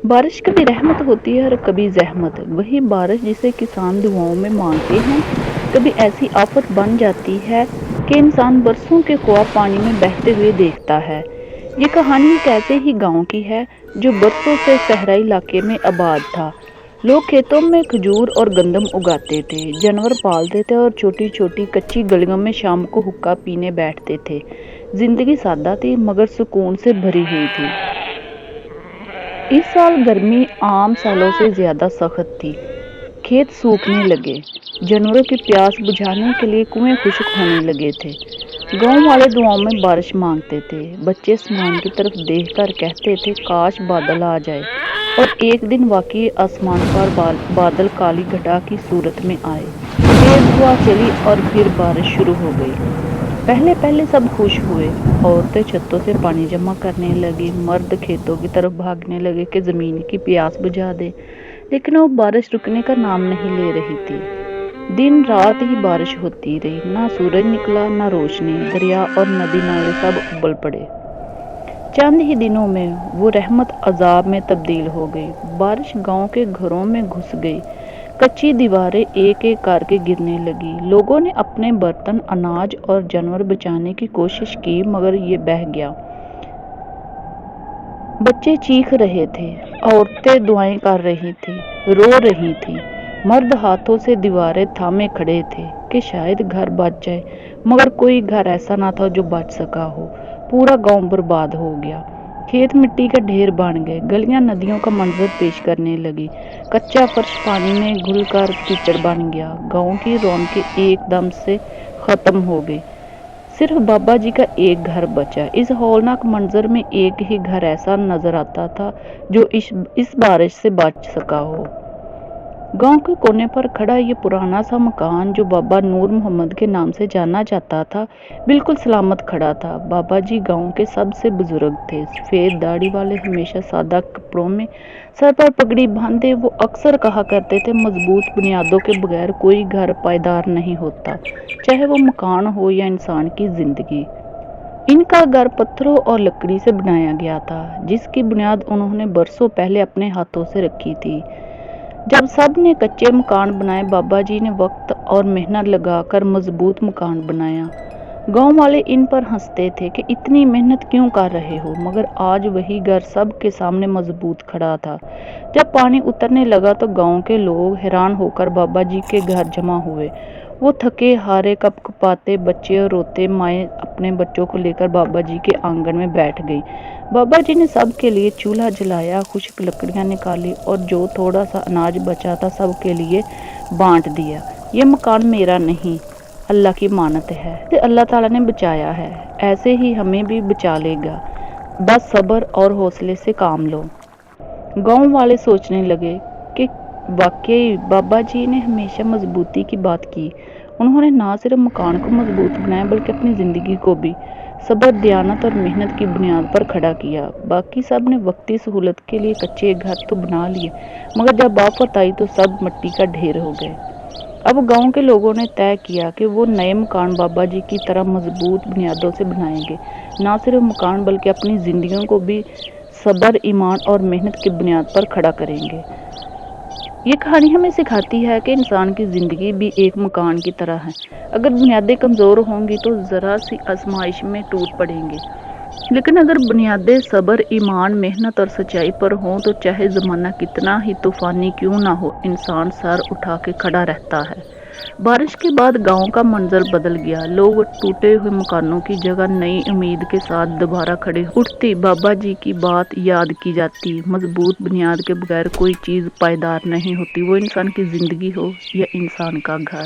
بارش کبھی رحمت ہوتی ہے اور کبھی زحمت، وہی بارش جسے کسان دعاؤں میں مانگتے ہیں کبھی ایسی آفت بن جاتی ہے کہ انسان برسوں کے خواب پانی میں بہتے ہوئے دیکھتا ہے۔ یہ کہانی ایک ایسے ہی گاؤں کی ہے جو برسوں سے صحرائی علاقے میں آباد تھا۔ لوگ کھیتوں میں کھجور اور گندم اگاتے تھے، جانور پالتے تھے اور چھوٹی چھوٹی کچی گلیوں میں شام کو حقہ پینے بیٹھتے تھے۔ زندگی سادہ تھی مگر سکون سے بھری ہوئی تھی۔ اس سال گرمی عام سالوں سے زیادہ سخت تھی۔ کھیت سوکھنے لگے، جانوروں کی پیاس بجھانے کے لیے کنویں خشک ہونے لگے تھے۔ گاؤں والے دعاؤں میں بارش مانگتے تھے، بچے آسمان کی طرف دیکھ کر کہتے تھے کاش بادل آ جائے، اور ایک دن واقعی آسمان پر بادل کالی گھٹا کی صورت میں آئے۔ تیز ہوا چلی اور پھر بارش شروع ہو گئی۔ پہلے سب خوش ہوئے، عورتیں چھتوں سے پانی جمع کرنے لگی، مرد کھیتوں کی طرف بھاگنے لگے کہ زمین کی پیاس بجھا دے، لیکن وہ بارش رکنے کا نام نہیں لے رہی تھی۔ دن رات ہی بارش ہوتی رہی، نہ سورج نکلا نہ روشنی، دریا اور ندی نالے سب ابل پڑے۔ چند ہی دنوں میں وہ رحمت عذاب میں تبدیل ہو گئی۔ بارش گاؤں کے گھروں میں گھس گئی، کچی دیواریں ایک ایک کر کے گرنے لگی۔ لوگوں نے اپنے برتن، اناج اور جانور بچانے کی کوشش کی مگر یہ بہہ گیا۔ بچے چیخ رہے تھے، عورتیں دعائیں کر رہی تھیں، رو رہی تھیں، مرد ہاتھوں سے دیواریں تھامے کھڑے تھے کہ شاید گھر بچ جائے، مگر کوئی گھر ایسا نہ تھا جو بچ سکا ہو۔ پورا گاؤں برباد ہو گیا۔ کھیت مٹی کا ڈھیر بن گئے، گلیاں ندیوں کا منظر پیش کرنے لگی، کچا فرش پانی میں گھل کر کیچڑ بن گیا۔ گاؤں کی رونقیں ایک دم سے ختم ہو گئی، صرف بابا جی کا ایک گھر بچا۔ اس ہولناک منظر میں ایک ہی گھر ایسا نظر آتا تھا جو اس بارش سے بچ سکا ہو۔ گاؤں کے کونے پر کھڑا یہ پرانا سا مکان جو بابا نور محمد کے نام سے جانا جاتا تھا، بالکل سلامت کھڑا تھا۔ بابا جی گاؤں کے سب سے بزرگ تھے، سفید داڑھی والے، ہمیشہ سادہ کپڑوں میں، سر پر پگڑی باندھے۔ وہ اکثر کہا کرتے تھے مضبوط بنیادوں کے بغیر کوئی گھر پائیدار نہیں ہوتا، چاہے وہ مکان ہو یا انسان کی زندگی۔ ان کا گھر پتھروں اور لکڑی سے بنایا گیا تھا، جس کی بنیاد انہوں نے برسوں پہلے اپنے ہاتھوں سے رکھی تھی۔ جب سب نے کچے مکان بنائے، بابا جی نے وقت اور محنت لگا کر مضبوط مکان بنایا۔ گاؤں والے ان پر ہنستے تھے کہ اتنی محنت کیوں کر رہے ہو، مگر آج وہی گھر سب کے سامنے مضبوط کھڑا تھا۔ جب پانی اترنے لگا تو گاؤں کے لوگ حیران ہو کر بابا جی کے گھر جمع ہوئے۔ وہ تھکے ہارے، کپ کپاتے بچے اور روتے مائیں اپنے بچوں کو لے کر بابا جی کے آنگن میں بیٹھ گئی۔ بابا جی نے سب کے لیے چولہا جلایا، خشک لکڑیاں نکالی اور جو تھوڑا سا اناج بچا تھا سب کے لیے بانٹ دیا۔ یہ مکان میرا نہیں، اللہ کی امانت ہے، اسے اللہ تعالیٰ نے بچایا ہے، ایسے ہی ہمیں بھی بچا لے گا، بس صبر اور حوصلے سے کام لو۔ گاؤں والے سوچنے لگے کہ واقعی بابا جی نے ہمیشہ مضبوطی کی بات کی۔ انہوں نے نہ صرف مکان کو مضبوط بنایا بلکہ اپنی زندگی کو بھی صبر، دیانت اور محنت کی بنیاد پر کھڑا کیا۔ باقی سب نے وقتی سہولت کے لیے کچے گھر تو بنا لیے، مگر جب آفت آئی تو سب مٹی کا ڈھیر ہو گئے۔ اب گاؤں کے لوگوں نے طے کیا کہ وہ نئے مکان بابا جی کی طرح مضبوط بنیادوں سے بنائیں گے، نہ صرف مکان بلکہ اپنی زندگیوں کو بھی صبر، ایمان اور محنت کی بنیاد پر کھڑا کریں گے۔ یہ کہانی ہمیں سکھاتی ہے کہ انسان کی زندگی بھی ایک مکان کی طرح ہے۔ اگر بنیادیں کمزور ہوں گی تو ذرا سی آزمائش میں ٹوٹ پڑیں گے، لیکن اگر بنیادیں صبر، ایمان، محنت اور سچائی پر ہوں تو چاہے زمانہ کتنا ہی طوفانی کیوں نہ ہو، انسان سر اٹھا کے کھڑا رہتا ہے۔ بارش کے بعد گاؤں کا منظر بدل گیا۔ لوگ ٹوٹے ہوئے مکانوں کی جگہ نئی امید کے ساتھ دوبارہ کھڑے اٹھتے۔ بابا جی کی بات یاد کی جاتی، مضبوط بنیاد کے بغیر کوئی چیز پائیدار نہیں ہوتی، وہ انسان کی زندگی ہو یا انسان کا گھر۔